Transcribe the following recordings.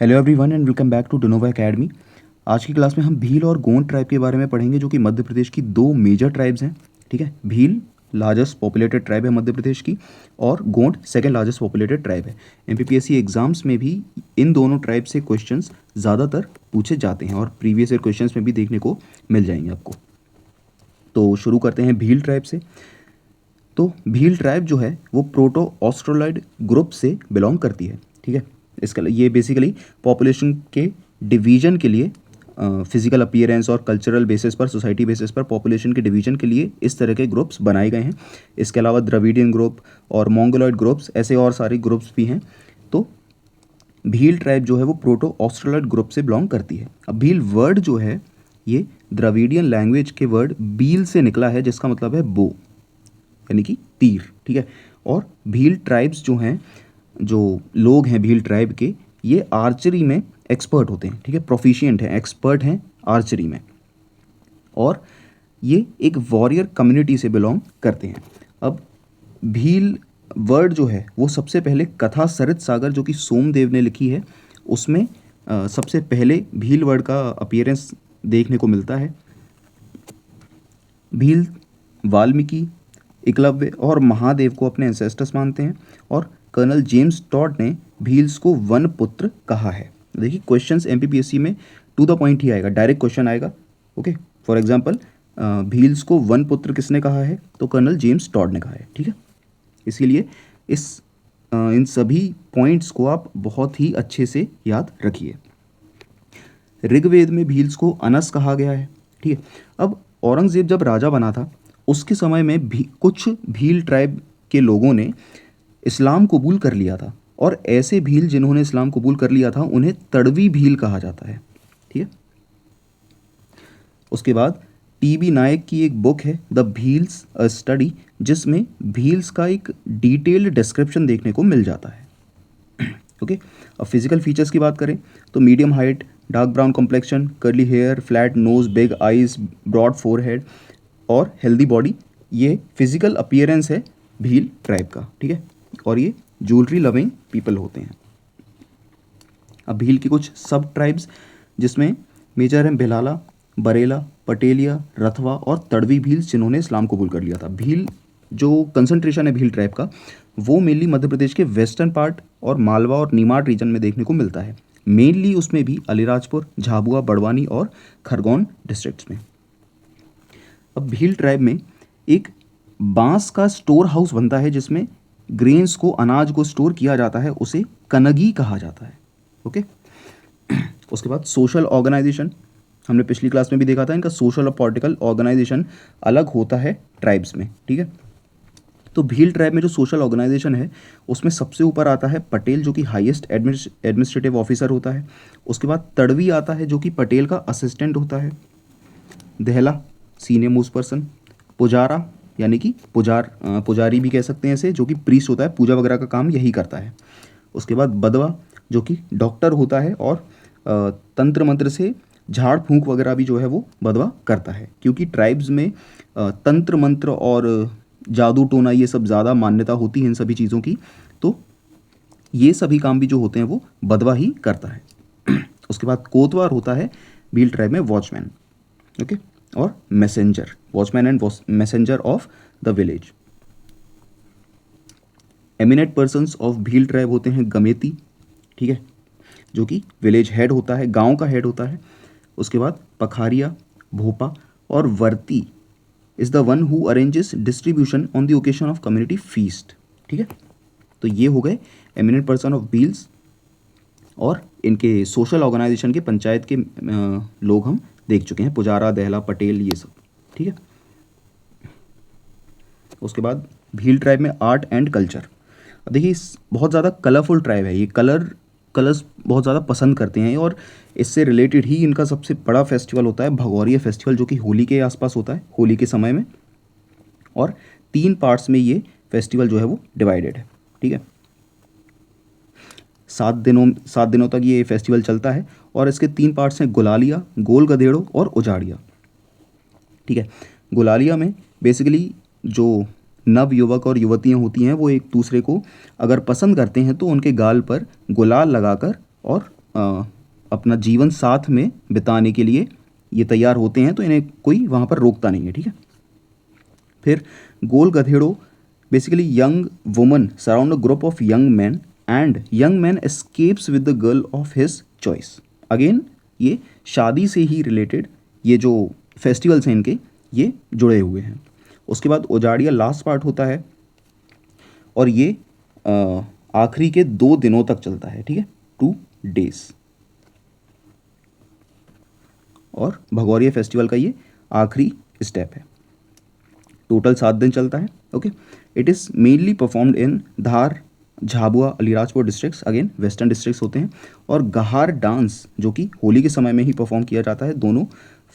Hello everyone and welcome back to Dinova academy. आज की class में हम भील और गोंड ट्राइब के बारे में पढ़ेंगे, जो कि मध्य प्रदेश की दो मेजर ट्राइब्स हैं। ठीक है, भील लार्जेस्ट पॉपुलेटेड ट्राइब है मध्य प्रदेश की, और Gond second largest populated tribe है। एमपीपीएससी एग्जाम्स में भी इन दोनों ट्राइब से क्वेश्चंस ज़्यादातर पूछे जाते हैं और प्रीवियस ईयर क्वेश्चंस में भी देखने को मिल जाएंगे आपको। तो शुरू करते हैं भील ट्राइब से। तो भील ट्राइब जो है वो प्रोटो ऑस्ट्रोलॉइड ग्रुप से बिलोंग करती है। ठीक है, इसका ये बेसिकली पॉपुलेशन के डिवीजन के लिए, फिजिकल अपीयरेंस और कल्चरल बेसिस पर, सोसाइटी बेसिस पर पॉपुलेशन के डिवीजन के लिए इस तरह के ग्रुप्स बनाए गए हैं। इसके अलावा द्रविडियन ग्रुप और मोंगोलॉइड ग्रुप्स, ऐसे और सारे ग्रुप्स भी हैं। तो भील ट्राइब जो है वो प्रोटो ऑस्ट्रोलॉइड ग्रुप से बिलोंग करती है। अब भील वर्ड जो है ये द्रविडियन लैंग्वेज के वर्ड बील से निकला है, जिसका मतलब है बो, यानी कि तीर। ठीक है, और भील ट्राइब्स जो हैं, जो लोग हैं भील ट्राइब के, ये आर्चरी में एक्सपर्ट होते हैं। ठीक है, प्रोफिशिएंट हैं, एक्सपर्ट हैं आर्चरी में, और ये एक वॉरियर कम्युनिटी से बिलोंग करते हैं। अब भील वर्ड जो है वो सबसे पहले कथा सरित सागर, जो कि सोमदेव ने लिखी है, उसमें सबसे पहले भील वर्ड का अपीयरेंस देखने को मिलता है। भील वाल्मीकि, एकलव्य और महादेव को अपने एंसेस्टर्स मानते हैं, और कर्नल जेम्स टॉड ने भील्स को वन पुत्र कहा है। देखिए, क्वेश्चंस एमपीपीएससी में टू द पॉइंट ही आएगा, डायरेक्ट क्वेश्चन आएगा। ओके, फॉर एग्जांपल भील्स को वन पुत्र किसने कहा है, तो कर्नल जेम्स टॉड ने कहा है। ठीक है, इसीलिए इन सभी पॉइंट्स को आप बहुत ही अच्छे से याद रखिए। ऋग्वेद में भील्स को अनस कहा गया है। ठीक है, अब औरंगजेब जब राजा बना था उसके समय में भी कुछ भील ट्राइब के लोगों ने इस्लाम कबूल कर लिया था, और ऐसे भील जिन्होंने इस्लाम कबूल कर लिया था उन्हें तड़वी भील कहा जाता है। ठीक है, उसके बाद टीबी नायक की एक बुक है द भील्स अ स्टडी, जिसमें भील्स का एक डिटेल्ड डिस्क्रिप्शन देखने को मिल जाता है। ओके, अब फिजिकल फीचर्स की बात करें तो medium height, dark brown complexion, curly hair, flat nose, big eyes, broad forehead और हेल्दी बॉडी, ये फिजिकल अपीयरेंस है भील ट्राइब का। ठीक है, और ये ज्वेलरी लविंग पीपल होते हैं। अब भील की कुछ सब ट्राइब्स, जिसमें मेजर हैं भिलाला, बरेला, पटेलिया, रथवा और तड़वी भील्स, जिन्होंने इस्लाम कबूल कर लिया था। भील जो कंसंट्रेशन है भील ट्राइब का, वो मेनली मध्य प्रदेश के वेस्टर्न पार्ट और मालवा और निमाड़ रीजन में देखने को मिलता है। मेनली उसमें भी अलीराजपुर, झाबुआ, बड़वानी और खरगोन डिस्ट्रिक्ट्स में। अब भील ट्राइब में एक बांस का स्टोर हाउस बनता है, जिसमें ग्रेन्स को, अनाज को स्टोर किया जाता है, उसे कनगी कहा जाता है। ओके, उसके बाद सोशल ऑर्गेनाइजेशन, हमने पिछली क्लास में भी देखा था, इनका सोशल और पॉलिटिकल ऑर्गेनाइजेशन अलग होता है ट्राइब्स में। ठीक है, तो भील ट्राइब में जो सोशल ऑर्गेनाइजेशन है उसमें सबसे ऊपर आता है पटेल, जो कि हाईएस्ट एडमिनिस्ट्रेटिव ऑफिसर होता है। उसके बाद तड़वी आता है, जो कि पटेल का असिस्टेंट होता है। दहला, सीनियर मोस्ट पर्सन। पुजारा, यानी कि पुजारी भी कह सकते हैं इसे, जो कि प्रीस्ट होता है, पूजा वगैरह का काम यही करता है। उसके बाद बदवा, जो कि डॉक्टर होता है, और तंत्र मंत्र से झाड़ फूंक वगैरह भी जो है वो बदवा करता है, क्योंकि ट्राइब्स में तंत्र मंत्र और जादू टोना ये सब ज़्यादा मान्यता होती है इन सभी चीज़ों की, तो ये सभी काम भी जो होते हैं वो बदवा ही करता है। उसके बाद कोतवार होता है भील ट्राइब में वॉचमैन। ओके, और messenger, watchman and messenger of the village. Eminent persons of Bhil tribe होते हैं गमेती। ठीक है, जो कि विलेज हेड होता है, गांव का हेड होता है। उसके बाद पखारिया, भोपा और Varti is the one who arranges distribution on the occasion of community feast. ठीक है, तो ये हो गए एमिनेंट पर्सन ऑफ भील्स, और इनके सोशल ऑर्गेनाइजेशन के पंचायत के लोग हम देख चुके हैं, पुजारा, दहला, पटेल, ये सब। ठीक है, उसके बाद भील ट्राइब में आर्ट एंड कल्चर। अब देखिए, बहुत ज़्यादा कलरफुल ट्राइब है ये, कलर्स बहुत ज़्यादा पसंद करते हैं, और इससे रिलेटेड ही इनका सबसे बड़ा फेस्टिवल होता है भगौरिया फेस्टिवल, जो कि होली के आसपास होता है, होली के समय में। और 3 पार्ट्स में ये फेस्टिवल जो है वो डिवाइडेड है। ठीक है, 7 दिनों तक ये फेस्टिवल चलता है, और इसके 3 पार्ट्स हैं गुलालिया, गोल गधेड़ो और उजाड़िया। ठीक है, गुलालिया में बेसिकली जो नव युवक और युवतियाँ होती हैं वो एक दूसरे को अगर पसंद करते हैं तो उनके गाल पर गुलाल लगाकर और अपना जीवन साथ में बिताने के लिए ये तैयार होते हैं, तो इन्हें कोई वहाँ पर रोकता नहीं है, ठीक है। फिर Gol Gadhedo, basically young woman surround a group of young man and young man escapes with the girl of his choice. Again ये शादी से ही रिलेटेड ये जो फेस्टिवल्स हैं इनके ये जुड़े हुए हैं। उसके बाद उजाड़िया लास्ट पार्ट होता है और ये आखिरी के 2 दिनों तक चलता है, ठीक है, 2 days। और भगौरिया फेस्टिवल का ये आखिरी स्टेप है। टोटल 7 दिन चलता है, okay. It is mainly performed in Dhar, Jhabua, Alirajpur districts, again western districts होते हैं। और गहार डांस जो कि होली के समय में ही परफॉर्म किया जाता है, दोनों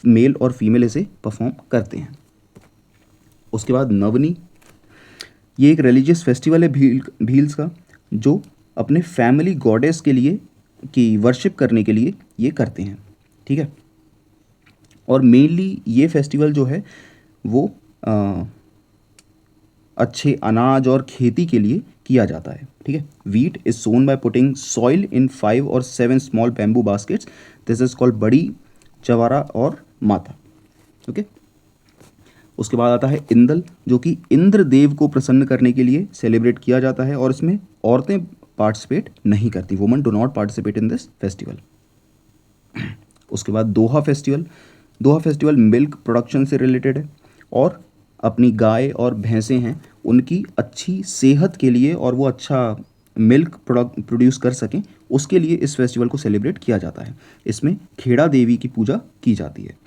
मेल और फीमेल इसे परफॉर्म करते हैं। उसके बाद नवनी, ये एक रिलीजियस फेस्टिवल है भील्स का, जो अपने फैमिली गॉडेस के लिए की वर्शिप करने के लिए ये करते हैं, ठीक है। और मेनली ये फेस्टिवल जो है वो अच्छे अनाज और खेती के लिए किया जाता है, ठीक है। Wheat is sown by putting soil in 5 और 7 small bamboo baskets, this is called बड़ी, चवारा और माता, ओके। उसके बाद आता है इंदल, जो कि इंद्र देव को प्रसन्न करने के लिए सेलिब्रेट किया जाता है, और इसमें औरतें पार्टिसिपेट नहीं करती, women do not participate in this festival. उसके बाद दोहा फेस्टिवल, दोहा फेस्टिवल मिल्क प्रोडक्शन से रिलेटेड है, और अपनी गाय और भैंसें हैं उनकी अच्छी सेहत के लिए और वो अच्छा मिल्क प्रोड्यूस कर सकें, उसके लिए इस फेस्टिवल को सेलिब्रेट किया जाता है। इसमें खेड़ा देवी की पूजा की जाती है,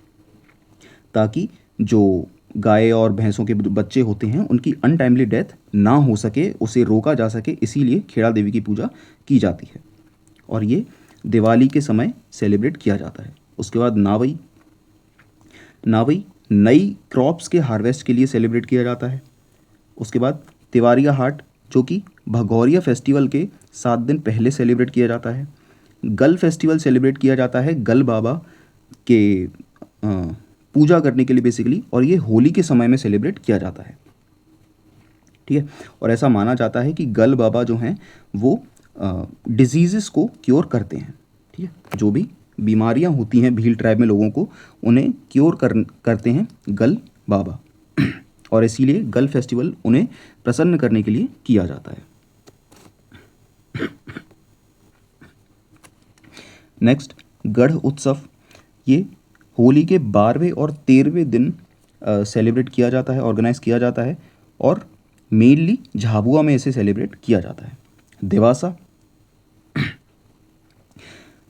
ताकि जो गाय और भैंसों के बच्चे होते हैं उनकी अनटाइमली डेथ ना हो सके, उसे रोका जा सके, इसीलिए खेड़ा देवी की पूजा की जाती है, और ये दिवाली के समय सेलिब्रेट किया जाता है। उसके बाद नावई, नावई नई क्रॉप्स के हार्वेस्ट के लिए सेलिब्रेट किया जाता है। उसके बाद तिवारिया हाट, जो कि भगौरिया फेस्टिवल के 7 दिन पहले सेलिब्रेट किया जाता है। गल फेस्टिवल सेलिब्रेट किया जाता है गल बाबा के पूजा करने के लिए बेसिकली, और ये होली के समय में सेलिब्रेट किया जाता है, ठीक है। और ऐसा माना जाता है कि गल बाबा जो हैं वो डिजीज़ेस को क्योर करते हैं, ठीक है। जो भी बीमारियां होती हैं भील ट्राइब में लोगों को, उन्हें क्योर करते हैं गल बाबा, और इसीलिए गल फेस्टिवल उन्हें प्रसन्न करने के लिए किया जाता है। नेक्स्ट गढ़ उत्सव, ये होली के 12वें और 13वें दिन सेलिब्रेट किया जाता है, ऑर्गेनाइज किया जाता है, और मेनली झाबुआ में इसे सेलिब्रेट किया जाता है। देवासा,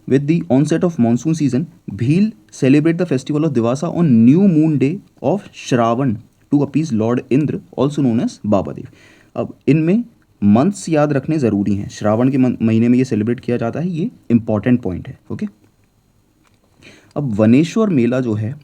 with the onset of monsoon season, Bhil celebrate the festival of Devasa on new moon day of Shravan to appease Lord Indra, also known as बाबा देव। अब इनमें मंथ्स याद रखने ज़रूरी हैं, श्रावण के महीने में ये सेलिब्रेट किया जाता है, ये इंपॉर्टेंट पॉइंट है, ओके। अब वनेश्वर मेला जो है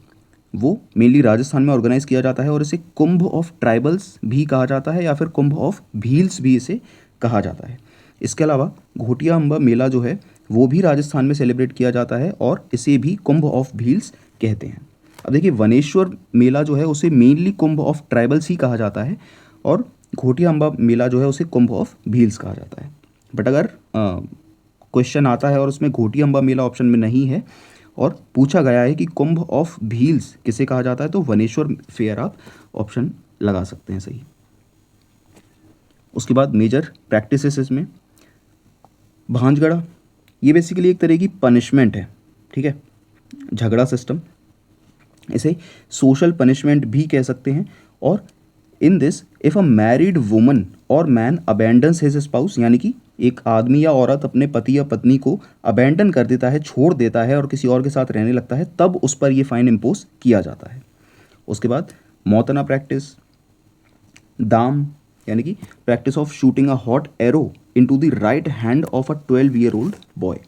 वो मेनली राजस्थान में ऑर्गेनाइज किया जाता है, और इसे कुंभ ऑफ ट्राइबल्स भी कहा जाता है, या फिर कुंभ ऑफ भील्स भी इसे कहा जाता है। इसके अलावा घोटिया अम्बा मेला जो है वो भी राजस्थान में सेलिब्रेट किया जाता है, और इसे भी कुंभ ऑफ भील्स कहते हैं। अब देखिए वनेश्वर मेला जो है उसे मेनली कुंभ ऑफ ट्राइबल्स ही कहा जाता है, और घोटिया अम्बा मेला जो है उसे कुंभ ऑफ भील्स कहा जाता है। बट अगर क्वेश्चन आता है और उसमें घोटिया अम्बा मेला ऑप्शन में नहीं है और पूछा गया है कि कुंभ ऑफ भील्स किसे कहा जाता है, तो वनेश्वर फेयर आप ऑप्शन लगा सकते हैं सही। उसके बाद मेजर प्रैक्टिसेस इसमें भांजगड़ा, ये बेसिकली एक तरह की पनिशमेंट है, ठीक है, झगड़ा सिस्टम, इसे सोशल पनिशमेंट भी कह सकते हैं। और in this if a married woman और मैन अबेंडन्स हिज स्पाउस, यानी कि एक आदमी या औरत अपने पति या पत्नी को अबेंडन कर देता है, छोड़ देता है और किसी और के साथ रहने लगता है, तब उस पर ये फाइन इम्पोज किया जाता है। उसके बाद मौतना प्रैक्टिस, दाम यानी कि practice of shooting a hot arrow into the right hand of a 12-year-old boy.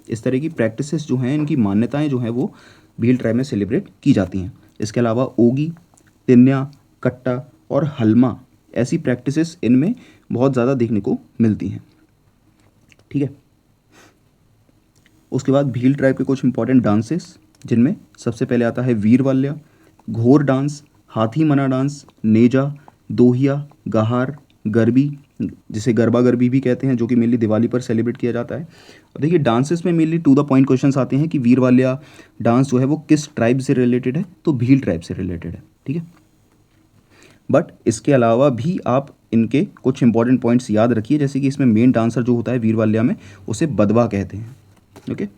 इस तरह की प्रैक्टिसेस जो हैं, इनकी मान्यताएं जो हैं वो भील ट्राइब में सेलिब्रेट की जाती हैं। इसके अलावा ओगी, तिन्या, कट्टा और हलमा ऐसी प्रैक्टिसेस इनमें बहुत ज़्यादा देखने को मिलती हैं, ठीक है। उसके बाद भील ट्राइब के कुछ इंपॉर्टेंट डांसेस, जिनमें सबसे पहले आता है वीरवाल्या, घोर डांस, हाथी मना डांस, नेजा, दोहिया, गहार, गरबी, जिसे गरबा गरबी भी कहते हैं, जो कि मेनली दिवाली पर सेलिब्रेट किया जाता है। अब देखिए डांसेस में mainly to the point questions आते हैं कि वीरवाल्या डांस जो है वो किस ट्राइब से रिलेटेड है, तो भील ट्राइब से रिलेटेड है, ठीक है। बट इसके अलावा भी आप इनके कुछ इंपॉर्टेंट पॉइंट्स याद रखिए, जैसे कि इसमें मेन डांसर जो होता है वीरवाल्या में, उसे बदवा कहते हैं, ओके।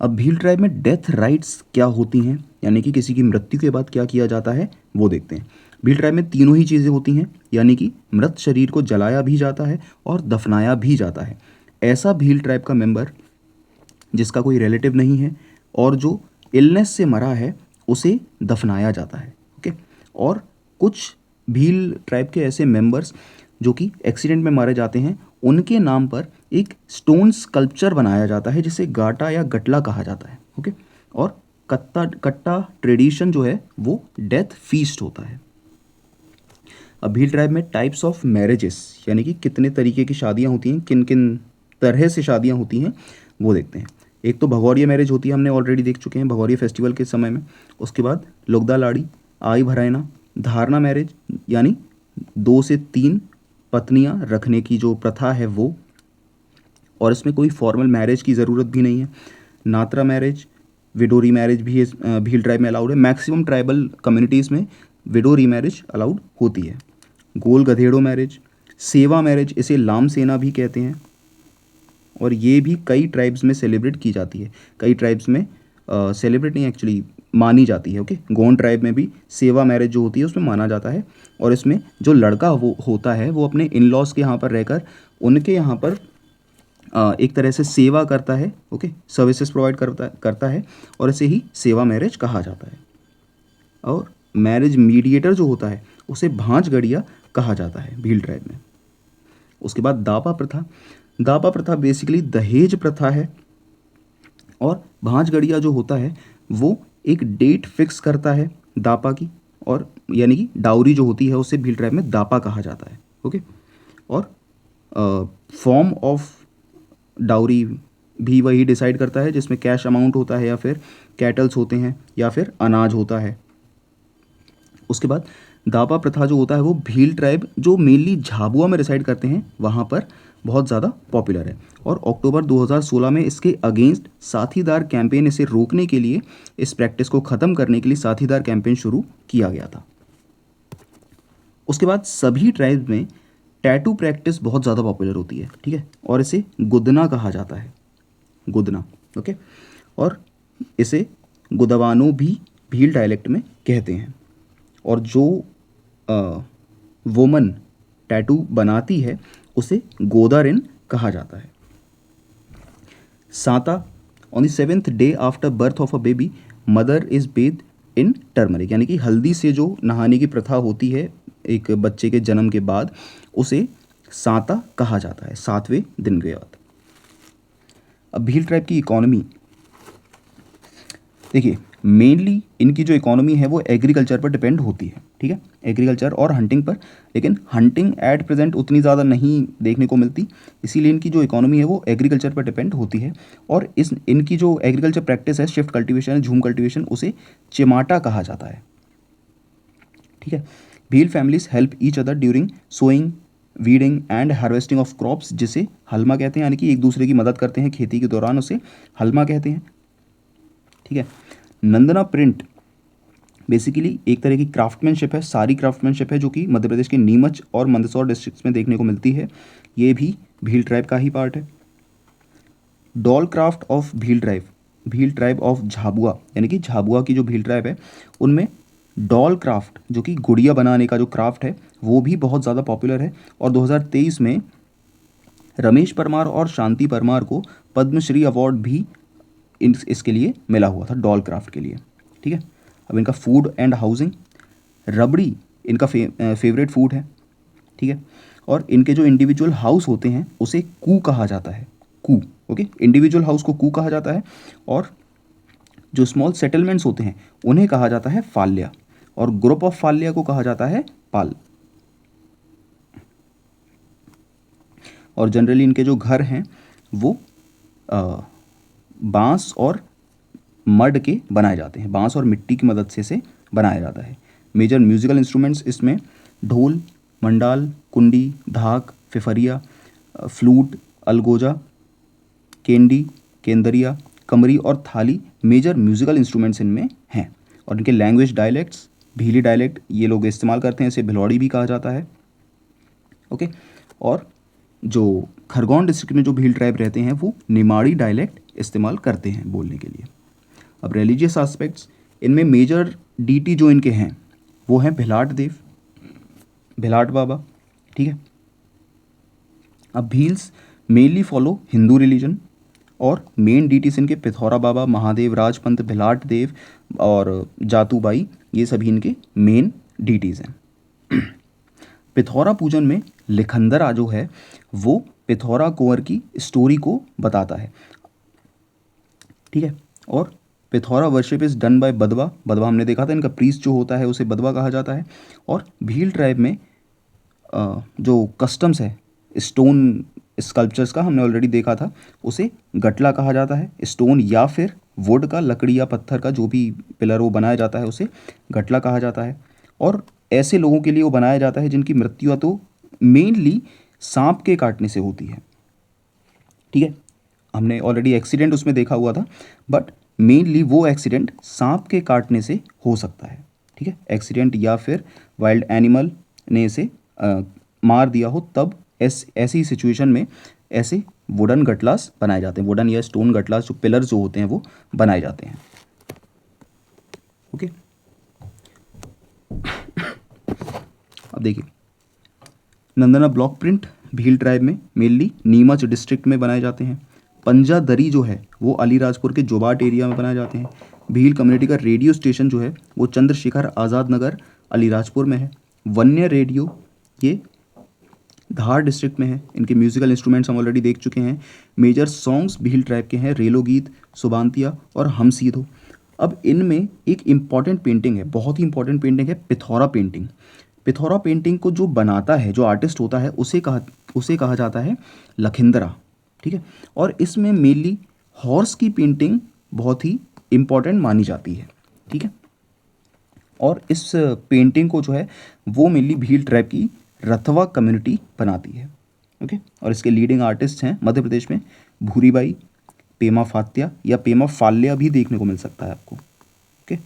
अब भील ट्राइब में डेथ राइट्स क्या होती हैं, यानी कि किसी की मृत्यु के बाद क्या किया जाता है, वो देखते हैं। भील ट्राइब में तीनों ही चीज़ें होती हैं, यानी कि मृत शरीर को जलाया भी जाता है और दफनाया भी जाता है। ऐसा भील ट्राइब का मेंबर जिसका कोई रिलेटिव नहीं है और जो इलनेस से मरा है, उसे दफनाया जाता है, ओके। और कुछ भील ट्राइब के ऐसे मेंबर्स जो कि एक्सीडेंट में मारे जाते हैं, उनके नाम पर एक स्टोन स्कल्पचर बनाया जाता है जिसे गाटा या गटला कहा जाता है, ओके। और कट्टा कट्टा ट्रेडिशन जो है वो डेथ फीस्ट होता है। अब भील ट्राइब में टाइप्स ऑफ मैरिजेस, यानी कि कितने तरीके की शादियाँ होती हैं, किन किन तरह से शादियाँ होती हैं, वो देखते हैं। एक तो भगौरिया मैरिज होती है, हमने ऑलरेडी देख चुके हैं भगौरिया फेस्टिवल के समय में। उसके बाद लुगदा लाड़ी, आई भरायना, धारणा मैरिज, यानी 2 से 3 पत्नियां रखने की जो प्रथा है वो, और इसमें कोई फॉर्मल मैरिज की ज़रूरत भी नहीं है। नात्रा मैरिज, विडो रीमैरिज भी इस भील ट्राइब में अलाउड है। मैक्सिमम ट्राइबल कम्युनिटीज़ में विडो रीमैरिज अलाउड होती है। गोल गधेड़ो मैरिज, सेवा मैरिज, इसे लाम सेना भी कहते हैं, और ये भी कई ट्राइब्स में सेलिब्रेट की जाती है। कई ट्राइब्स में सेलिब्रेट नहीं, एक्चुअली मानी जाती है, ओके। गोंड ट्राइब में भी सेवा मैरिज जो होती है उसमें माना जाता है, और इसमें जो लड़का वो होता है वो अपने इन लॉज के यहाँ पर रहकर उनके यहाँ पर एक तरह से सेवा करता है, ओके, सर्विसेज प्रोवाइड करता है, और इसे ही सेवा मैरिज कहा जाता है। और मैरिज मीडिएटर जो होता है उसे भांज गड़िया कहा जाता है भील ट्राइब में। उसके बाद दापा प्रथा। दापा प्रथा बेसिकली दहेज प्रथा है, और भांज गड़िया जो होता है वो एक डेट फिक्स करता है दापा की, और यानी कि डाउरी जो होती है उसे भील ट्राइब में दापा कहा जाता है, ओके। और फॉर्म ऑफ डाउरी भी वही डिसाइड करता है, जिसमें कैश अमाउंट होता है, या फिर कैटल्स होते हैं, या फिर अनाज होता है। उसके बाद दापा प्रथा जो होता है वो भील ट्राइब जो मेनली झाबुआ में रिसाइड करते हैं वहाँ पर बहुत ज़्यादा पॉपुलर है। और अक्टूबर 2016 में इसके अगेंस्ट साथीदार कैंपेन, इसे रोकने के लिए, इस प्रैक्टिस को ख़त्म करने के लिए साथीदार कैंपेन शुरू किया गया था। उसके बाद सभी ट्राइब्स में टैटू प्रैक्टिस बहुत ज़्यादा पॉपुलर होती है, ठीक है, और इसे गुदना कहा जाता है, गुदना, ओके। और इसे गुदवानो भी भील डायलेक्ट में कहते हैं। और जो वुमन टैटू बनाती है उसे गोदारिन कहा जाता है। साता, on the 7th day after birth of a baby, mother is Beth in turmeric, यानी कि हल्दी से जो नहाने की प्रथा होती है एक बच्चे के जन्म के बाद, उसे साता कहा जाता है, 7वें दिन के बाद। अब भील ट्राइब की इकोनॉमी देखिए, मेनली इनकी जो इकोनॉमी है वो एग्रीकल्चर पर डिपेंड होती है, ठीक है, एग्रीकल्चर और हंटिंग पर। लेकिन हंटिंग एट प्रेजेंट उतनी ज़्यादा नहीं देखने को मिलती, इसीलिए इनकी जो इकोनॉमी है वो एग्रीकल्चर पर डिपेंड होती है। और इनकी जो एग्रीकल्चर प्रैक्टिस है, शिफ्ट कल्टीवेशन, झूम कल्टीवेशन, उसे चिमाटा कहा जाता है, ठीक है। Bhil families help each other during sowing, weeding and harvesting of crops, जिसे हलमा कहते हैं, यानी कि एक दूसरे की मदद करते हैं खेती के दौरान, उसे हलमा कहते हैं, ठीक है। नंदना प्रिंट बेसिकली एक तरह की क्राफ्टमैनशिप है, सारी क्राफ्टमैनशिप है जो कि मध्य प्रदेश के नीमच और मंदसौर डिस्ट्रिक्ट्स में देखने को मिलती है। ये भी भील ट्राइब का ही पार्ट है। Doll craft of Bhil tribe, Bhil tribe of Jhabua, यानी कि झाबुआ की जो भील ट्राइब है उनमें डॉल क्राफ्ट जो कि गुड़िया बनाने का जो क्राफ्ट है वो भी बहुत ज़्यादा पॉपुलर है। और 2023 में रमेश परमार और शांति परमार को पद्मश्री अवार्ड भी इसके लिए मिला हुआ था, डॉल क्राफ्ट के लिए, ठीक है। अब इनका फूड एंड हाउसिंग, रबड़ी इनका फेवरेट फूड है, ठीक है। और इनके जो इंडिविजुअल हाउस होते हैं उसे कू कहा जाता है, कू, ओके, इंडिविजुअल हाउस को कू कहा जाता है। और जो स्मॉल सेटलमेंट्स होते हैं उन्हें कहा जाता है फाल्या, और ग्रुप ऑफ फाल्या को कहा जाता है पाल। और जनरली इनके जो घर हैं वो बांस और मड के बनाए जाते हैं, बांस और मिट्टी की मदद से इसे बनाया जाता है। मेजर म्यूजिकल इंस्ट्रूमेंट्स इसमें ढोल, मंडाल, कुंडी, धाक, फिफरिया, फ्लूट, अलगोजा, केंडी, केंदरिया, कमरी और थाली मेजर म्यूजिकल इंस्ट्रूमेंट्स इनमें हैं। और इनके लैंग्वेज डायलेक्ट्स, भीली डायलेक्ट ये लोग इस्तेमाल करते हैं, इसे भिलौड़ी भी कहा जाता है। ओके। और जो खरगोन डिस्ट्रिक्ट में जो भील ट्राइब रहते हैं वो निमाड़ी डायलेक्ट इस्तेमाल करते हैं बोलने के लिए। अब रिलीजियस एस्पेक्ट्स, इनमें मेजर डीटी जो इनके हैं वो हैं भिलाट देव, भिलाट बाबा, ठीक है। अब Bhils mainly follow Hindu religion और मेन डीटीज इनके पिथौरा बाबा, महादेव, राजपंत, भिलाट देव और जातूबाई, ये सभी इनके मेन डीटीज़ हैं। पिथौरा पूजन में लिखंदरा जो है वो पिथौरा कुंवर की स्टोरी को बताता है, ठीक है। और Pithora worship is done by Badwa, Badwa हमने देखा था, इनका प्रीस्ट जो होता है उसे बदवा कहा जाता है। और भील ट्राइब में जो कस्टम्स है स्टोन स्कल्पचर्स का हमने ऑलरेडी देखा था, उसे गटला कहा जाता है। स्टोन या फिर वुड का, लकड़ी या पत्थर का जो भी पिलर वो बनाया जाता है उसे गटला कहा जाता है। और ऐसे लोगों के लिए वो बनाया जाता है जिनकी मृत्यु या तो मेनली सांप के काटने से होती है, ठीक है। हमने ऑलरेडी एक्सीडेंट उसमें देखा हुआ था, बट मेनली वो एक्सीडेंट सांप के काटने से हो सकता है, ठीक है। एक्सीडेंट या फिर वाइल्ड एनिमल ने इसे मार दिया हो, तब ऐसी सिचुएशन में ऐसे वुडन गटलास बनाए जाते हैं, वुडन या स्टोन गटलास जो पिलर्स जो होते हैं वो बनाए जाते हैं। ओके। अब देखिए नंदना ब्लॉक प्रिंट भील ट्राइब में मेनली नीमच डिस्ट्रिक्ट में बनाए जाते हैं। पंजा दरी जो है वो अलीराजपुर के जोबाट एरिया में बनाए जाते हैं। भील कम्युनिटी का रेडियो स्टेशन जो है वो चंद्रशेखर आज़ाद नगर अलीराजपुर में है। वन्य रेडियो ये धार डिस्ट्रिक्ट में है। इनके म्यूजिकल इंस्ट्रूमेंट्स हम ऑलरेडी देख चुके हैं। मेजर सॉन्ग्स भील ट्राइब के हैं रेलो गीत, सुबांतिया और हम सीधो। अब इनमें एक इम्पॉर्टेंट पेंटिंग है, बहुत ही इंपॉर्टेंट पेंटिंग है पिथौरा पेंटिंग। पिथौरा पेंटिंग को जो बनाता है, जो आर्टिस्ट होता है, उसे कहा जाता है लखिंदरा, ठीक है। और इसमें मेनली हॉर्स की पेंटिंग बहुत ही इम्पॉर्टेंट मानी जाती है, ठीक है। और इस पेंटिंग को जो है वो मेनली भील ट्राइब की रथवा कम्युनिटी बनाती है, ओके। और इसके लीडिंग आर्टिस्ट हैं मध्य प्रदेश में भूरीबाई, पेमा फात्या या पेमा फाल्या भी देखने को मिल सकता है आपको, ओके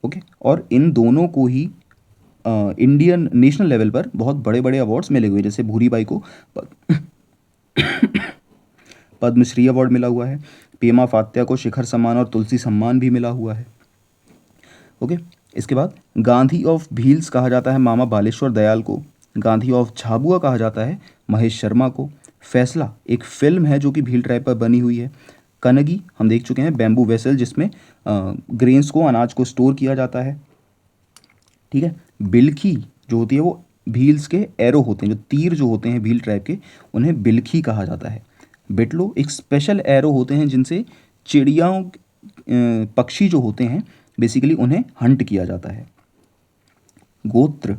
ओके। और इन दोनों को ही इंडियन नेशनल लेवल पर बहुत बड़े बड़े अवार्ड्स मिले हुए हैं। जैसे भूरीबाई को पद्मश्री अवार्ड मिला हुआ है, पेमा फात्या को शिखर सम्मान और तुलसी सम्मान भी मिला हुआ है, ओके। इसके बाद गांधी ऑफ भील्स कहा जाता है मामा बालेश्वर दयाल को। गांधी ऑफ झाबुआ कहा जाता है महेश शर्मा को। फैसला एक फिल्म है जो कि भील ट्राइब पर बनी हुई है। कनगी हम देख चुके हैं, बैम्बू वेसल जिसमें ग्रेन्स को, अनाज को स्टोर किया जाता है, ठीक है। बिलखी जो होती है वो भील्स के एरो होते हैं, जो तीर जो होते हैं भील ट्राइब के, उन्हें बिलखी कहा जाता है। बिटलो एक स्पेशल एरो होते हैं जिनसे चिड़ियाओं, पक्षी जो होते हैं बेसिकली उन्हें हंट किया जाता है। गोत्र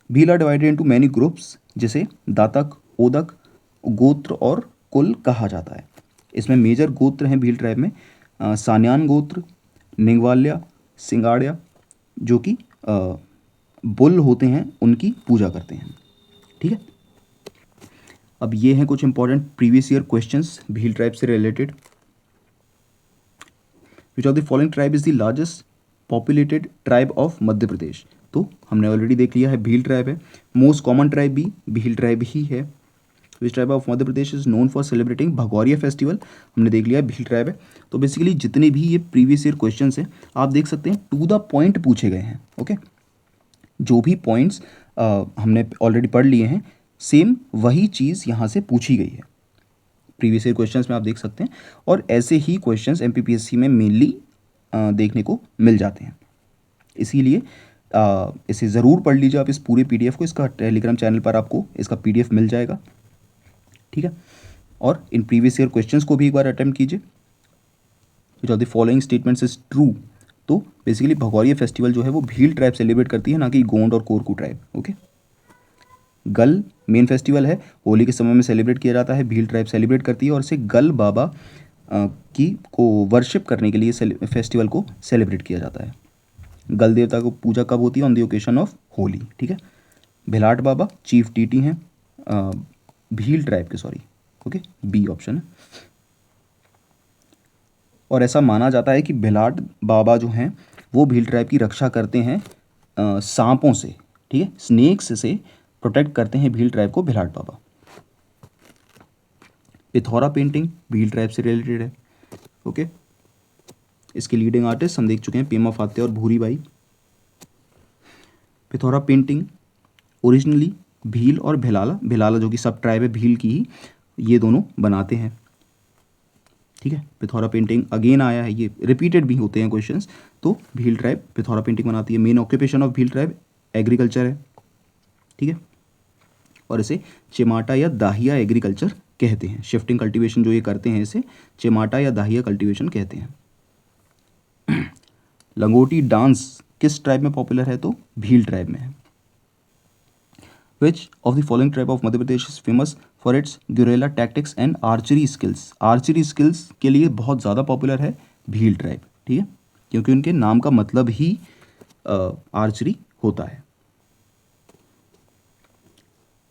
Bhil are divided into many groups, जिसे दातक, ओदक, गोत्र और कुल कहा जाता है। इसमें मेजर गोत्र हैं भील ट्राइब में सान्यान गोत्र, निंगवाल्या, सिंगाड़िया, जो कि बुल होते हैं उनकी पूजा करते हैं, ठीक है। अब ये हैं कुछ important previous year questions Bhil tribe से related. Which of the following tribe is the largest populated tribe of Madhya Pradesh. तो हमने ऑलरेडी देख लिया है भील ट्राइब है। मोस्ट कॉमन ट्राइब भी भील ट्राइब ही है। Which tribe of Madhya Pradesh is known for celebrating Bhagoria festival, हमने देख लिया है भील ट्राइब है। तो बेसिकली जितने भी ये प्रीवियस ईयर क्वेश्चन हैं आप देख सकते हैं टू द पॉइंट पूछे गए हैं, ओके। जो भी पॉइंट्स हमने ऑलरेडी पढ़ लिए हैं सेम वही चीज़ यहाँ से पूछी गई है प्रीवियस ईयर क्वेश्चंस में, आप देख सकते हैं। और ऐसे ही क्वेश्चंस एमपीपीएससी में मेनली देखने को मिल जाते हैं। इसीलिए इसे ज़रूर पढ़ लीजिए आप इस पूरे पीडीएफ को। इसका टेलीग्राम चैनल पर आपको इसका पीडीएफ मिल जाएगा, ठीक है। और इन प्रीवियस ईयर क्वेश्चंस को भी एक बार अटेम्प्ट कीजिए। विच of the following statements is true. तो बेसिकली भगौरिया फेस्टिवल जो है वो भील ट्राइब सेलिब्रेट करती है, ना कि गोंड और कोरकू ट्राइब, ओके। गल मेन फेस्टिवल है, होली के समय में सेलिब्रेट किया जाता है, भील ट्राइब सेलिब्रेट करती है और इसे गल बाबा की को वर्शिप करने के लिए फेस्टिवल को सेलिब्रेट किया जाता है। गल देवता को पूजा कब होती है? On the occasion of Holi, ठीक है। भिलाट बाबा चीफ डीटी हैं भील ट्राइब के, सॉरी, ओके, बी ऑप्शन है। और ऐसा माना जाता है कि भिलाट बाबा जो हैं वो भील ट्राइब की रक्षा करते हैं सांपों से, ठीक है, स्नेक्स से प्रोटेक्ट करते हैं भील ट्राइब को भिलाट बाबा। पिथौरा पेंटिंग भील ट्राइब से रिलेटेड है, ओके। इसके लीडिंग आर्टिस्ट हम देख चुके हैं, पेमा फात्या और भूरी बाई। पिथौरा पेंटिंग ओरिजिनली भील और भिलाला, भिलाला जो कि सब ट्राइब है भील की ही, ये दोनों बनाते हैं, ठीक है। पिथौरा पेंटिंग अगेन आया है, ये रिपीटेड भी होते हैं क्वेश्चंस, तो भील ट्राइब पिथौरा पेंटिंग बनाती है। Main occupation of Bhil tribe agriculture है, ठीक है, और इसे चिमाटा या दाहिया एग्रीकल्चर कहते हैं। शिफ्टिंग कल्टीवेशन जो ये करते हैं इसे चिमाटा या दाहिया कल्टीवेशन कहते हैं। लंगोटी डांस किस ट्राइब में पॉपुलर है? तो भील ट्राइब में है। Which of the following tribe of Madhya Pradesh is famous for its guerrilla tactics and archery skills? Archery skills के लिए बहुत ज़्यादा पॉपुलर है भील ट्राइब, ठीक है, क्योंकि उनके नाम का मतलब ही आर्चरी होता है।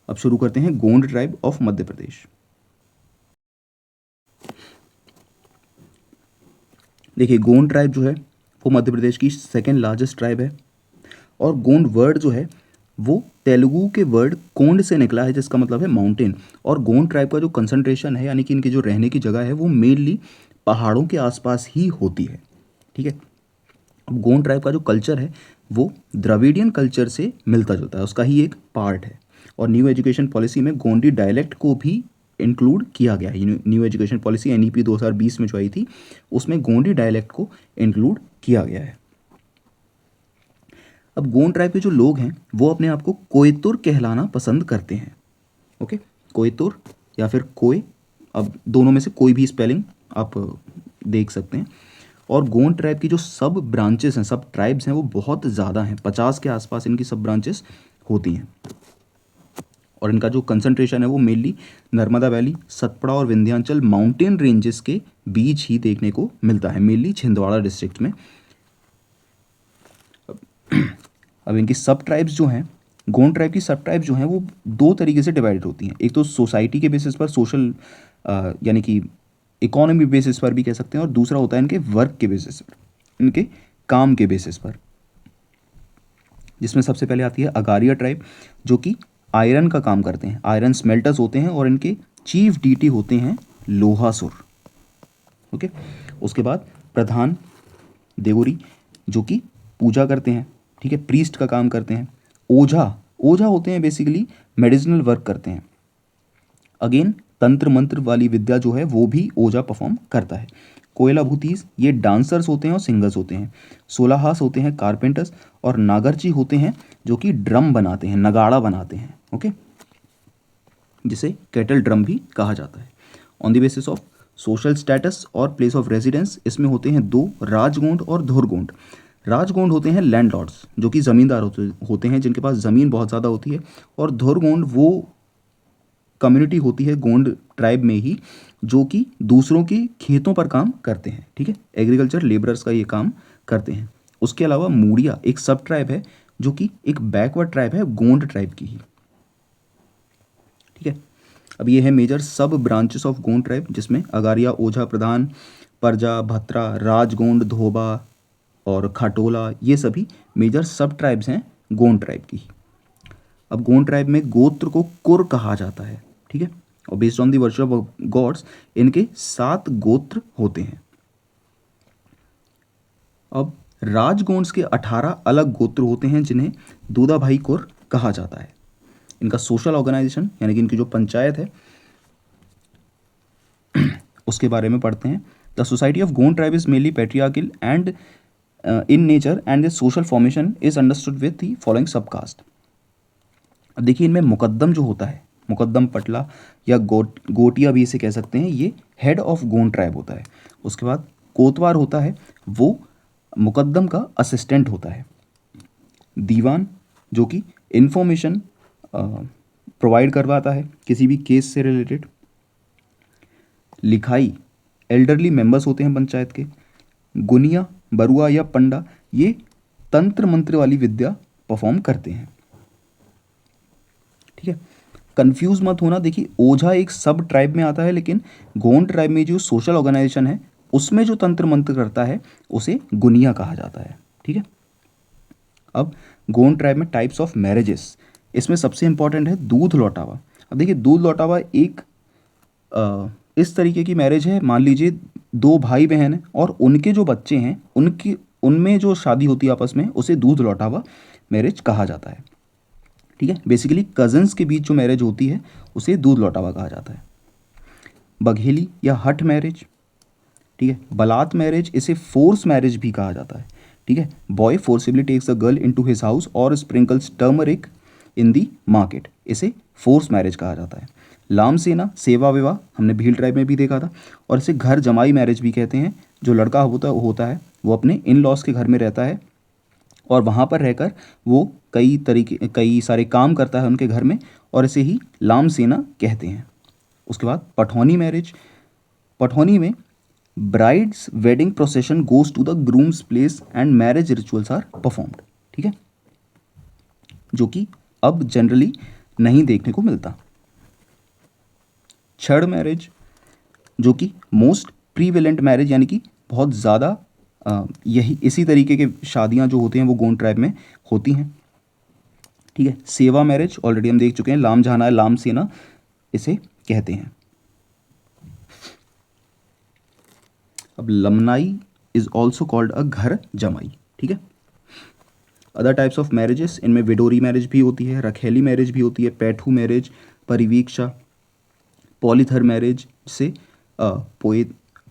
अब शुरू करते हैं गोंड ट्राइब ऑफ मध्य प्रदेश। देखिए गोंड ट्राइब जो है वो मध्य प्रदेश की सेकेंड लार्जेस्ट ट्राइब है, और गोंड वर्ड जो है वो तेलुगु के वर्ड कोंड से निकला है जिसका मतलब है माउंटेन। और गोंड ट्राइब का जो कंसंट्रेशन है, यानी कि इनकी जो रहने की जगह है, वो मेनली पहाड़ों के आसपास ही होती है, ठीक है। अब गोंड ट्राइब का जो कल्चर है वो द्रविडियन कल्चर से मिलता जुलता है, उसका ही एक पार्ट है। और न्यू एजुकेशन पॉलिसी में गोंडी डायलेक्ट को भी इंक्लूड किया गया है। न्यू एजुकेशन पॉलिसी एनईपी 2020 में जो आई थी उसमें गोंडी डायलेक्ट को इंक्लूड किया गया है। अब गोंड ट्राइब के जो लोग हैं वो अपने आप को कोयतुर कहलाना पसंद करते हैं, ओके, कोयतुर या फिर कोय, अब दोनों में से कोई भी स्पेलिंग आप देख सकते हैं। और गोंड ट्राइब की जो सब ब्रांचेस हैं, सब ट्राइब्स हैं, वो बहुत ज़्यादा हैं, 50 के आसपास इनकी सब ब्रांचेस होती हैं। और इनका जो कंसंट्रेशन है वो मेनली नर्मदा वैली, सतपुड़ा और विंध्याचल माउंटेन रेंजेस के बीच ही देखने को मिलता है, मेनली छिंदवाड़ा डिस्ट्रिक्ट में। अब इनकी सब ट्राइब्स जो हैं, गोंड ट्राइब की सब ट्राइब्स जो हैं वो दो तरीके से डिवाइडेड होती हैं। एक तो सोसाइटी के बेसिस पर, सोशल यानी कि इकोनॉमी बेसिस पर भी कह सकते हैं, और दूसरा होता है इनके वर्क के बेसिस पर, इनके काम के बेसिस पर, जिसमें सबसे पहले आती है अगारिया ट्राइब जो कि आयरन का काम करते हैं, आयरन स्मेल्टर्स होते हैं, और इनके चीफ डीटी होते हैं लोहासुर, ओके। उसके बाद प्रधान देवोरी जो कि पूजा करते हैं, ठीक है, प्रीस्ट का काम करते हैं। ओझा, ओझा होते हैं बेसिकली मेडिसिनल वर्क करते हैं। अगेन तंत्र मंत्र वाली विद्या जो है वो भी ओझा परफॉर्म करता है। कोयला भूतीस ये डांसर्स होते हैं और सिंगर्स होते हैं। सोलाहास होते हैं कारपेंटर्स, और नागरची होते हैं जो कि ड्रम बनाते हैं, नगाड़ा बनाते हैं, ओके, जिसे कैटल ड्रम भी कहा जाता है। On the basis of social status और प्लेस ऑफ रेजिडेंस इसमें होते हैं दो, राजगोंड और धुरगोंड। राजगोंड होते हैं लैंडलॉर्ड्स जो कि ज़मींदार होते हैं, जिनके पास ज़मीन बहुत ज़्यादा होती है। और धुरगोंड वो कम्युनिटी होती है गोंड ट्राइब में ही जो कि दूसरों के खेतों पर काम करते हैं, ठीक है, एग्रीकल्चर लेबरर्स का ये काम करते हैं। उसके अलावा मूड़िया एक सब ट्राइब है जो कि एक बैकवर्ड ट्राइब है गोंड ट्राइब की ही, ठीक है। अब ये है मेजर सब ब्रांचेस ऑफ गोंड ट्राइब, जिसमें अगारिया, ओझा, प्रधान, परजा, भत्रा, राजगोंड, धोबा और खाटोला, ये सभी मेजर सब ट्राइब्स हैं गोंड ट्राइब की। अब गोंड ट्राइब में गोत्र को कुर कहा जाता है, ठीक है, और based on the worship of gods इनके 7 गोत्र होते हैं। अब राजगोंड्स के 18 अलग गोत्र होते हैं जिन्हें दूधाभाई कुर कहा जाता है। इनका सोशल ऑर्गेनाइजेशन यानी कि इनकी जो पंचायत है उसके बारे में पढ़ते हैं। The society of Gond tribe is mainly patriarchal and in nature and the social formation is understood with the following sub caste. अब देखिए इनमें मुकद्दम जो होता है, मुकद्दम पटला या गोटिया भी इसे कह सकते हैं, ये हेड ऑफ गोंड ट्राइब होता है। उसके बाद कोतवार होता है, वो मुकद्दम का असिस्टेंट होता है। दीवान जो कि इंफॉर्मेशन प्रोवाइड करवाता है किसी भी केस से रिलेटेड। लिखाई एल्डरली मेंबर्स होते हैं पंचायत के। गुनिया, बरुआ या पंडा ये तंत्र मंत्र वाली विद्या परफॉर्म करते हैं। ठीक है, कंफ्यूज मत होना। देखिए ओझा एक सब ट्राइब में आता है, लेकिन गोंड ट्राइब में जो सोशल ऑर्गेनाइजेशन है उसमें जो तंत्र मंत्र करता है उसे गुनिया कहा जाता है। ठीक है, अब गोंड ट्राइब में टाइप्स ऑफ मैरिजेस, इसमें सबसे इंपॉर्टेंट है दूध लौटावा। अब देखिए दूध लौटावा एक इस तरीके की मैरिज है, मान लीजिए दो भाई बहन हैं और उनके जो बच्चे हैं उनकी उनमें जो शादी होती है आपस में, उसे दूध लौटावा मैरिज कहा जाता है। ठीक है, बेसिकली कजन्स के बीच जो मैरिज होती है उसे दूध लौटावा कहा जाता है। बघेली या हठ मैरिज, ठीक है, बलात मैरिज, इसे फोर्स मैरिज भी कहा जाता है। ठीक है, boy forcibly takes a girl into his house और sprinkles turmeric in the market, इसे फोर्स मैरिज कहा जाता है। लाम सेना सेवा विवाह हमने भील ट्राइब में भी देखा था, और इसे घर जमाई मैरिज भी कहते हैं। जो लड़का होता है वो अपने इन लॉज के घर में रहता है और वहाँ पर रहकर वो कई सारे काम करता है उनके घर में, और इसे ही लाम सेना कहते हैं। उसके बाद पठौनी मैरिज, पठौनी में bride's wedding procession goes to the groom's place and marriage rituals are performed. ठीक है, जो कि अब जनरली नहीं देखने को मिलता। छड़ मैरिज, जो कि मोस्ट प्रीवेलेंट मैरिज, यानी कि बहुत ज़्यादा यही इसी तरीके के शादियां जो होती हैं वो गोंड ट्राइब में होती हैं। ठीक है, सेवा मैरिज ऑलरेडी हम देख चुके हैं, लाम जहाना है लाम सेना इसे कहते हैं। अब लमनाई इज ऑल्सो कॉल्ड अ घर जमाई। ठीक है, अदर टाइप्स ऑफ मैरिजेस, इनमें विडोरी मैरिज भी होती है, रखेली मैरिज भी होती है, पैठू मैरिज, परिवीक्षा, पॉलीथर मैरिज से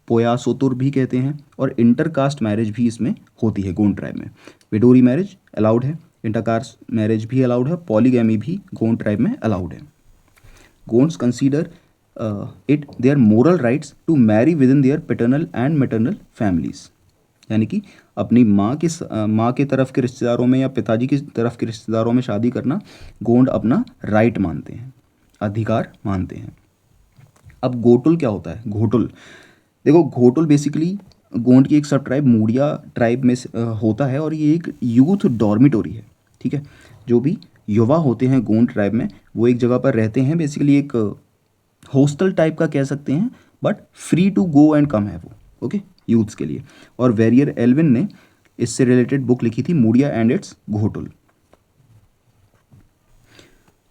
पोयासोतुर भी कहते हैं, और इंटरकास्ट मैरिज भी इसमें होती है गोंड ट्राइब में। विडोरी मैरिज अलाउड है, इंटरकास्ट मैरिज भी अलाउड है, पॉलीगैमी भी गोंड ट्राइब में अलाउड है। Gonds consider it their moral rights to marry within their paternal and maternal families, यानी कि अपनी माँ के तरफ के रिश्तेदारों में या पिताजी की तरफ के रिश्तेदारों में शादी करना गोंड अपना राइट मानते हैं, अधिकार मानते हैं। अब गोटुल क्या होता है? घोटुल, देखो घोटुल बेसिकली गोंड की एक सब ट्राइब मूडिया ट्राइब में होता है, और ये एक यूथ डॉर्मिटोरी है। ठीक है, जो भी युवा होते हैं गोंड ट्राइब में वो एक जगह पर रहते हैं, बेसिकली एक हॉस्टल टाइप का कह सकते हैं, but free to go and come है वो, ओके, यूथ्स के लिए। और वेरियर एल्विन ने इससे रिलेटेड बुक लिखी थी, Muria and its Ghotul.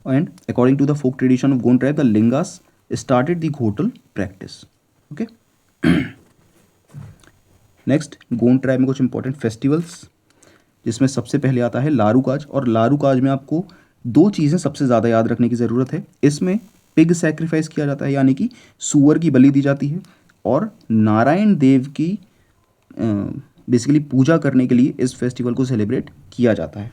And according to the folk tradition of Gond tribe, the Lingas started the Ghotul practice. Okay. Next Gond tribe में कुछ इंपॉर्टेंट फेस्टिवल्स, जिसमें सबसे पहले आता है लारूकाज। और लारूकाज में आपको दो चीज़ें सबसे ज़्यादा याद रखने की ज़रूरत है। इसमें पिग सैक्रिफाइस किया जाता है, यानी कि सूअर की बलि दी जाती है, और नारायण देव की बेसिकली पूजा करने के लिए इस फेस्टिवल को सेलिब्रेट किया जाता है।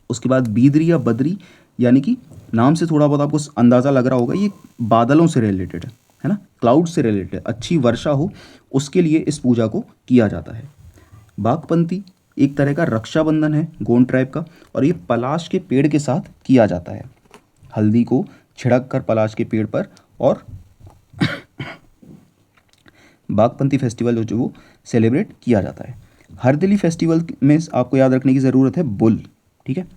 उसके बाद बीदरी या बदरी, यानी कि नाम से थोड़ा बहुत आपको अंदाज़ा लग रहा होगा, ये बादलों से रिलेटेड है ना, क्लाउड से रिलेटेड, अच्छी वर्षा हो उसके लिए इस पूजा को किया जाता है। बागपंती एक तरह का रक्षाबंधन है गोंड ट्राइब का, और ये पलाश के पेड़ के साथ किया जाता है। हल्दी को छिड़क कर पलाश के पेड़ पर, और बागपंती फेस्टिवल जो वो सेलिब्रेट किया जाता है। हरदिली फेस्टिवल में आपको याद रखने की ज़रूरत है बुल। ठीक है,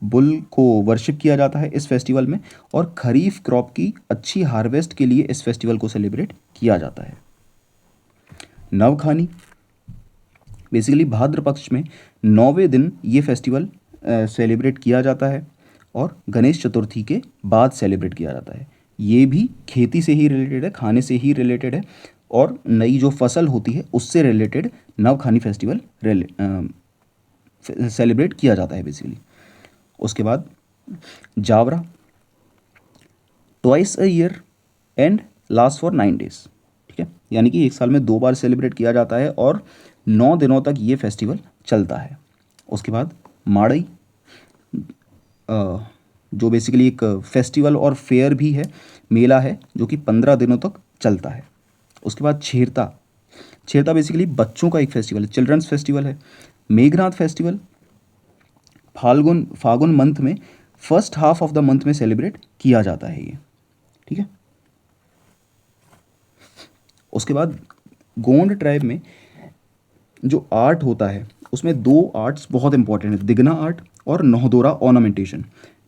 बुल को वर्शिप किया जाता है इस फेस्टिवल में, और खरीफ क्रॉप की अच्छी हार्वेस्ट के लिए इस फेस्टिवल को सेलिब्रेट किया जाता है। नवखानी बेसिकली भाद्र पक्ष में 9वें दिन ये फेस्टिवल सेलिब्रेट किया जाता है, और गणेश चतुर्थी के बाद सेलिब्रेट किया जाता है। ये भी खेती से ही रिलेटेड है, खाने से ही रिलेटेड है, और नई जो फसल होती है उससे रिलेटेड नवखानी फेस्टिवल सेलिब्रेट किया जाता है बेसिकली। उसके बाद Jaora, twice a year and last for 9 days। ठीक है, यानी कि एक साल में 2 बार सेलिब्रेट किया जाता है, और 9 दिनों तक ये फेस्टिवल चलता है। उसके बाद माड़ई, जो बेसिकली एक फेस्टिवल और फेयर भी है, मेला है, जो कि 15 दिनों तक चलता है। उसके बाद छेरता, छेरता बेसिकली बच्चों का एक फेस्टिवल है, चिल्ड्रंस फेस्टिवल है। मेघनाथ फेस्टिवल फागुन मंथ में first half of the month में सेलिब्रेट किया जाता है ये। ठीक है, उसके बाद गोंड ट्राइब में जो आर्ट होता है उसमें दो आर्ट्स बहुत इंपॉर्टेंट है, दिगना आर्ट और नौदोरा ऑर्नामेंटेशन।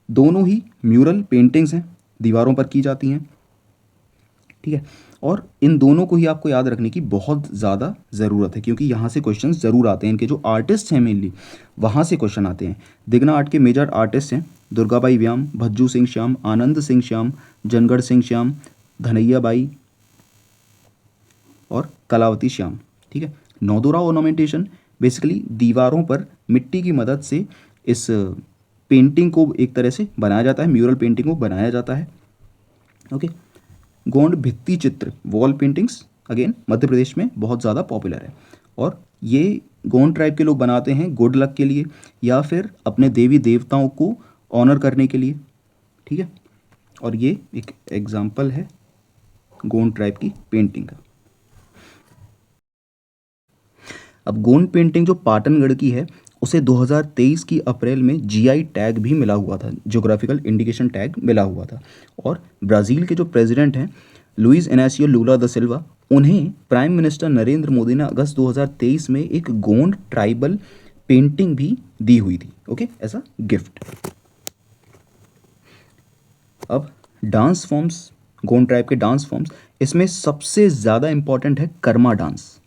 दोनों ही म्यूरल पेंटिंग्स हैं, दीवारों पर की जाती हैं, ठीक है। और इन दोनों को ही आपको याद रखने की बहुत ज़्यादा ज़रूरत है, क्योंकि यहाँ से क्वेश्चन ज़रूर आते हैं। इनके जो आर्टिस्ट हैं मेनली वहाँ से क्वेश्चन आते हैं। दिगना आर्ट के मेजर आर्टिस्ट हैं दुर्गाबाई व्याम, भज्जू सिंह श्याम, आनंद सिंह श्याम, जनगढ़ सिंह श्याम, धनैया बाई और कलावती श्याम, ठीक है। नौदोरा ऑर्नामेंटेशन बेसिकली दीवारों पर मिट्टी की मदद से इस पेंटिंग को एक तरह से बनाया जाता है, म्यूरल पेंटिंग को बनाया जाता है, ओके। गोंड भित्ति चित्र wall paintings again Madhya Pradesh में बहुत ज़्यादा पॉपुलर है, और ये गोंड ट्राइब के लोग बनाते हैं गुड लक के लिए या फिर अपने देवी देवताओं को ऑनर करने के लिए, ठीक है। और ये एक एग्जाम्पल है गोंड ट्राइब की पेंटिंग का। अब गोंड पेंटिंग जो पाटनगढ़ की है उसे 2023 की अप्रैल में जीआई टैग भी मिला हुआ था, ज्योग्राफिकल इंडिकेशन टैग मिला हुआ था। और ब्राज़ील के जो प्रेसिडेंट हैं लुइस इनासियो लूला दा सिल्वा, उन्हें प्राइम मिनिस्टर नरेंद्र मोदी ने अगस्त 2023 में एक गोंड ट्राइबल पेंटिंग भी दी हुई थी, ओके, एज अ गिफ्ट। अब डांस फॉर्म्स, गोंड ट्राइब के डांस फॉर्म्स, इसमें सबसे ज़्यादा इंपॉर्टेंट है कर्मा डांस,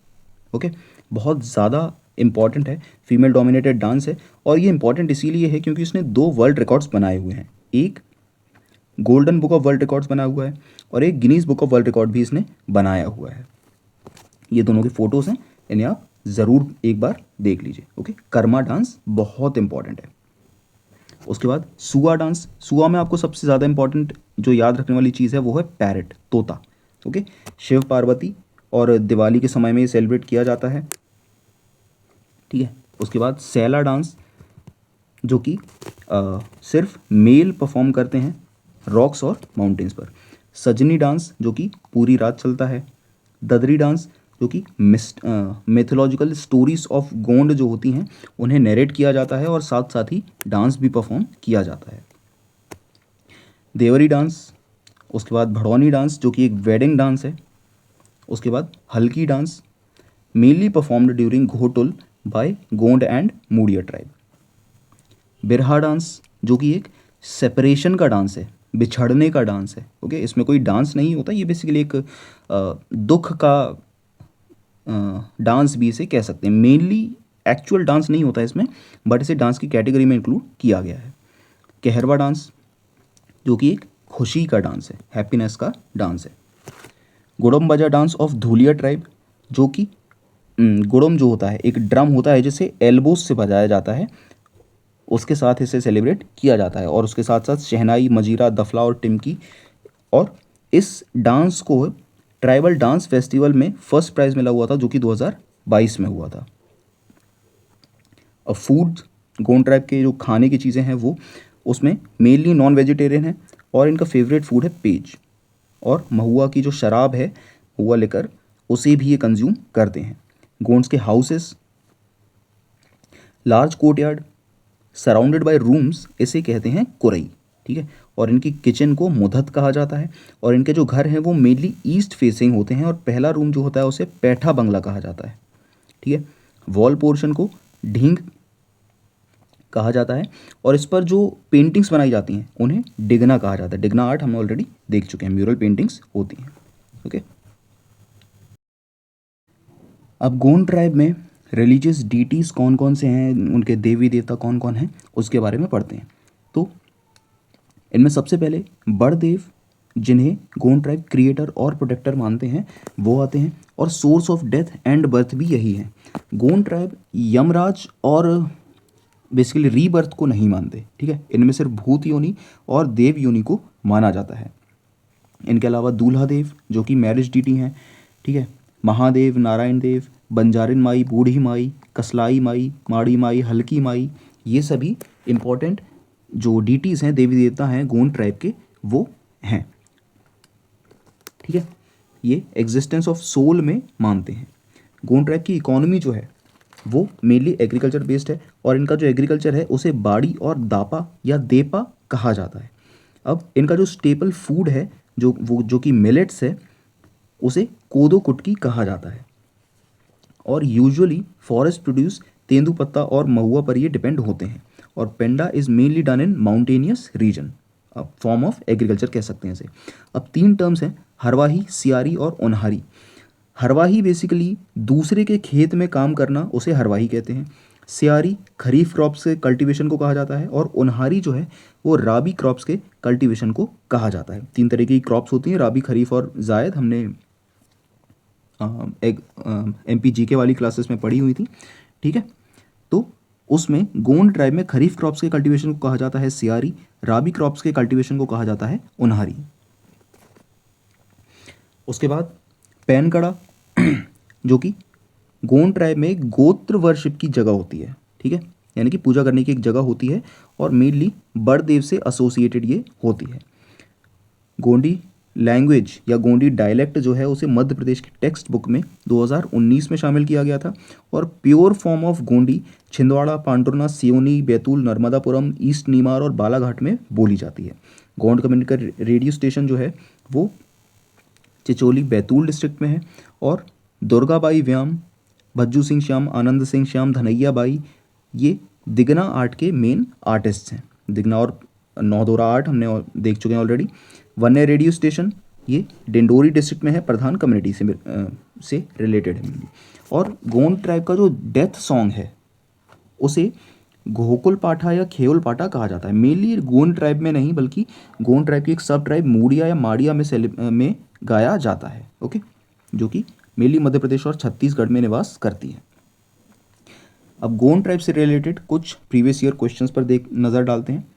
ओके। बहुत ज़्यादा इंपॉर्टेंट है, फीमेल डोमिनेटेड डांस है, और ये इंपॉर्टेंट इसीलिए है क्योंकि इसने 2 वर्ल्ड रिकॉर्ड्स बनाए हुए हैं। एक golden book of world records बना हुआ है और एक Guinness book of world record भी इसने बनाया हुआ है। ये दोनों के फोटोज़ हैं, इन्हें आप ज़रूर एक बार देख लीजिए, ओके। कर्मा डांस बहुत इंपॉर्टेंट है। उसके बाद सुआ डांस। सुआ में आपको सबसे ज़्यादा इंपॉर्टेंट जो याद रखने वाली चीज़ है वो है पैरट, तोता, ओके। शिव पार्वती और दिवाली के समय में ये सेलिब्रेट किया जाता है, ठीक है। उसके बाद सैला डांस जो कि सिर्फ मेल परफॉर्म करते हैं रॉक्स और माउंटेन्स पर। सजनी डांस जो कि पूरी रात चलता है। ददरी डांस जो कि मिथोलॉजिकल स्टोरीज ऑफ गोंड जो होती हैं उन्हें नरेट किया जाता है और साथ साथ ही डांस भी परफॉर्म किया जाता है। देवरी डांस, उसके बाद भड़ौनी डांस जो कि एक वेडिंग डांस है। उसके बाद Hulki dance mainly performed during Ghotul by Gond and Muria tribe. Birha dance जो कि एक सेपरेशन का डांस है, बिछड़ने का डांस है, ओके। इसमें कोई डांस नहीं होता, ये बेसिकली एक दुख का डांस भी इसे कह सकते हैं। मेनली एक्चुअल डांस नहीं होता इसमें, बट इसे डांस की कैटेगरी में इंक्लूड किया गया है। कहरवा डांस जो कि एक खुशी का डांस है, हैप्पीनेस का डांस है। गुड़म बजा डांस ऑफ धूलिया ट्राइब जो कि गुड़म जो होता है एक ड्रम होता है जिसे एल्बोस से बजाया जाता है, उसके साथ इसे सेलिब्रेट किया जाता है। और उसके साथ साथ शहनाई, मजीरा, दफला और टिमकी। और इस डांस को ट्राइबल डांस फेस्टिवल में फर्स्ट प्राइज़ मिला हुआ था जो कि 2022 में हुआ था। अब फूड, गोंड ट्राइब के जो खाने की चीज़ें हैं वो उसमें मेनली नॉन वेजिटेरियन है और इनका फेवरेट फूड है पेज। और महुआ की जो शराब है, महुआ लेकर, उसे भी ये कंज्यूम करते हैं। गोंड्स के houses, large courtyard surrounded by rooms, इसे कहते हैं कुरई, ठीक है। और इनकी किचन को मुधत कहा जाता है। और इनके जो घर हैं वो मेनली ईस्ट फेसिंग होते हैं और पहला रूम जो होता है उसे पैठा बंगला कहा जाता है, ठीक है। वॉल पोर्शन को ढींग कहा जाता है और इस पर जो पेंटिंग्स बनाई जाती हैं उन्हें डिगना कहा जाता है। डिगना आर्ट हम ऑलरेडी देख चुके हैं, म्यूरल पेंटिंग्स होती हैं, ओके। अब गोंड ट्राइब में रिलीजियस डीटीज़ कौन कौन से हैं, उनके देवी देवता कौन कौन हैं, उसके बारे में पढ़ते हैं। तो इनमें सबसे पहले बड़देव, जिन्हें गोंड ट्राइब क्रिएटर और प्रोटेक्टर मानते हैं, वो आते हैं। और source of death and birth भी यही है। गोंड ट्राइब यमराज और बेसिकली रीबर्थ को नहीं मानते, ठीक है। इनमें सिर्फ भूत योनि और देव योनि को माना जाता है। इनके अलावा दूल्हा देव जो कि मैरिज डीटी हैं, ठीक है। महादेव, नारायण देव, बंजारिन माई, बूढ़ी माई, कसलाई माई, माड़ी माई, हल्की माई, ये सभी इम्पोर्टेंट जो डीटीज़ हैं, देवी देवता हैं गोंड ट्राइब के, वो हैं, ठीक है। ये एग्जिस्टेंस ऑफ सोल में मानते हैं। गोंड ट्राइब की इकोनॉमी जो है वो मेनली एग्रीकल्चर बेस्ड है और इनका जो एग्रीकल्चर है उसे बाड़ी और दापा या देपा कहा जाता है। अब इनका जो स्टेपल फूड है जो कि मिलेट्स है, उसे कोदो कुटकी कहा जाता है। और यूजुअली फॉरेस्ट प्रोड्यूस तेंदुपत्ता और महुआ पर ये डिपेंड होते हैं। और Penda is mainly done in mountainous region, form of agriculture कह सकते हैं इसे। अब 3 टर्म्स हैं, हरवाही, सियारी और ओनहारी। हरवाही बेसिकली दूसरे के खेत में काम करना, उसे हरवाही कहते हैं। सियारी खरीफ क्रॉप्स के कल्टीवेशन को कहा जाता है, और ओनहारी जो है वो राबी क्रॉप्स के कल्टीवेशन को कहा जाता है। 3 तरह की क्रॉप्स होती हैं, राबी, खरीफ और जायद, हमने एक MPGK वाली क्लासेस में पढ़ी हुई थी, ठीक है। तो उसमें गोंड ट्राइब में खरीफ क्रॉप्स के कल्टीवेशन को कहा जाता है सियारी, राबी क्रॉप्स के कल्टीवेशन को कहा जाता है ओनहारी। उसके बाद पैनकड़ा जो कि गोंड ट्राइब में गोत्र वर्शिप की जगह होती है, ठीक है, यानी कि पूजा करने की एक जगह होती है, और मेनली बड़देव से एसोसिएटेड ये होती है। गोंडी लैंग्वेज या गोंडी डायलेक्ट जो है उसे मध्य प्रदेश की टेक्स्ट बुक में 2019 में शामिल किया गया था, और pure form of Gondi Chhindwara, Pandhurna, Seoni, Betul, Narmadapuram, east Nimar और बालाघाट में बोली जाती है। गोंड कम्युनिटी का रेडियो स्टेशन जो है वो चिचोली बैतूल डिस्ट्रिक्ट में है, और दुर्गाबाई व्याम, भज्जू सिंह श्याम, आनंद सिंह श्याम, धनैया बाई, ये दिगना आर्ट के मेन आर्टिस्ट हैं। दिगना और नौदोरा आर्ट हमने देख चुके हैं ऑलरेडी। वन्य रेडियो स्टेशन ये डिंडोरी डिस्ट्रिक्ट में है, प्रधान कम्युनिटी से रिलेटेड है। और गोंड ट्राइब का जो डेथ सॉन्ग है उसे घोकुल पाठा या खेउल पाठा कहा जाता है। मेनली गोंड ट्राइब में नहीं, बल्कि गोंड ट्राइब की एक सब ट्राइब मूडिया या माड़िया में गाया जाता है, ओके, जो कि मेनली मध्य प्रदेश और छत्तीसगढ़ में निवास करती है। अब गोंड ट्राइब से रिलेटेड कुछ प्रीवियस ईयर क्वेश्चंस पर नज़र डालते हैं।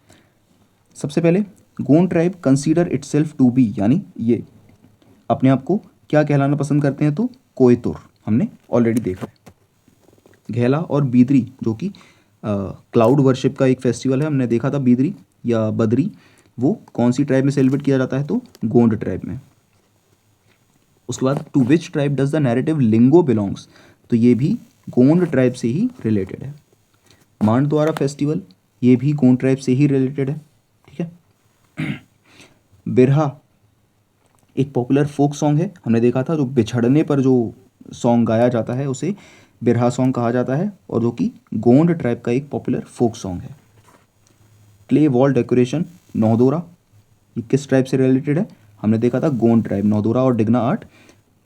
सबसे पहले, Gond tribe consider itself to be, यानी ये अपने आप को क्या कहलाना पसंद करते हैं, तो कोयतुर, हमने ऑलरेडी देखा है। घेला और बीदरी जो कि क्लाउड वर्शिप का एक फेस्टिवल है, हमने देखा था बीदरी या बदरी, वो कौन सी ट्राइब में सेलिब्रेट किया जाता है, तो गोंड ट्राइब में। उसके बाद to which tribe does the narrative Lingo belongs, तो ये भी गोंड ट्राइब से ही रिलेटेड है। मांडद्वारा फेस्टिवल ये भी गोंड ट्राइब से ही रिलेटेड है, ठीक है। बिरहा एक पॉपुलर फोक सॉन्ग है, हमने देखा था, जो बिछड़ने पर जो सॉन्ग गाया जाता है उसे बिरहा सॉन्ग कहा जाता है, और जो कि गोंड ट्राइब का एक पॉपुलर फोक सॉन्ग है। क्ले वॉल डेकोरेशन नौदोरा, ये किस ट्राइब से रिलेटेड है, हमने देखा था गोंड ट्राइब। नौदोरा और डिगना आर्ट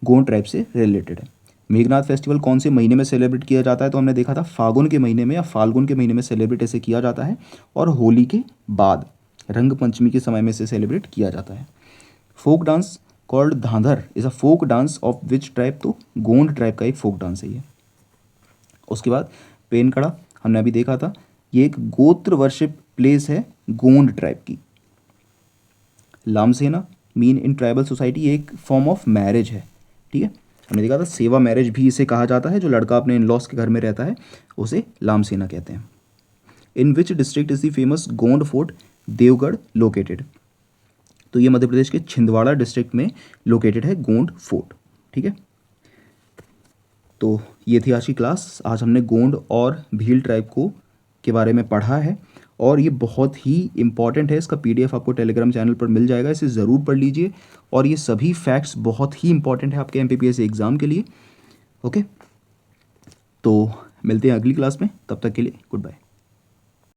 गोंड ट्राइब से रिलेटेड है। मेघनाथ फेस्टिवल कौन से महीने में सेलिब्रेट किया जाता है, तो हमने देखा था फागुन के महीने में या फाल्गुन के महीने में सेलिब्रेट ऐसे किया जाता है, और होली के बाद रंग पंचमी के समय में से सेलिब्रेट किया जाता है। Folk dance called Dhandar is a folk dance of which tribe, तो गोंड ट्राइब का एक फोक डांस है ये। उसके बाद पेनकड़ा हमने अभी देखा था, ये एक गोत्र वर्शिप प्लेस है गोंड ट्राइब की। लामसेना मीन इन ट्राइबल सोसाइटी एक फॉर्म ऑफ मैरिज है, ठीक है, हमने देखा था। सेवा मैरिज भी इसे कहा जाता है, जो लड़का अपने इन लॉस के घर में रहता है उसे लामसेना कहते हैं। In which district is the famous Gond fort Devgarh located, तो ये मध्य प्रदेश के छिंदवाड़ा डिस्ट्रिक्ट में लोकेटेड है गोंड फोर्ट, ठीक है। तो ये थी आज की क्लास। आज हमने गोंड और भील ट्राइब को के बारे में पढ़ा है, और ये बहुत ही इंपॉर्टेंट है। इसका PDF आपको टेलीग्राम चैनल पर मिल जाएगा, इसे ज़रूर पढ़ लीजिए, और ये सभी फैक्ट्स बहुत ही इंपॉर्टेंट है आपके MPPSC एग्ज़ाम के लिए, ओके। तो मिलते हैं अगली क्लास में, तब तक के लिए गुड बाय।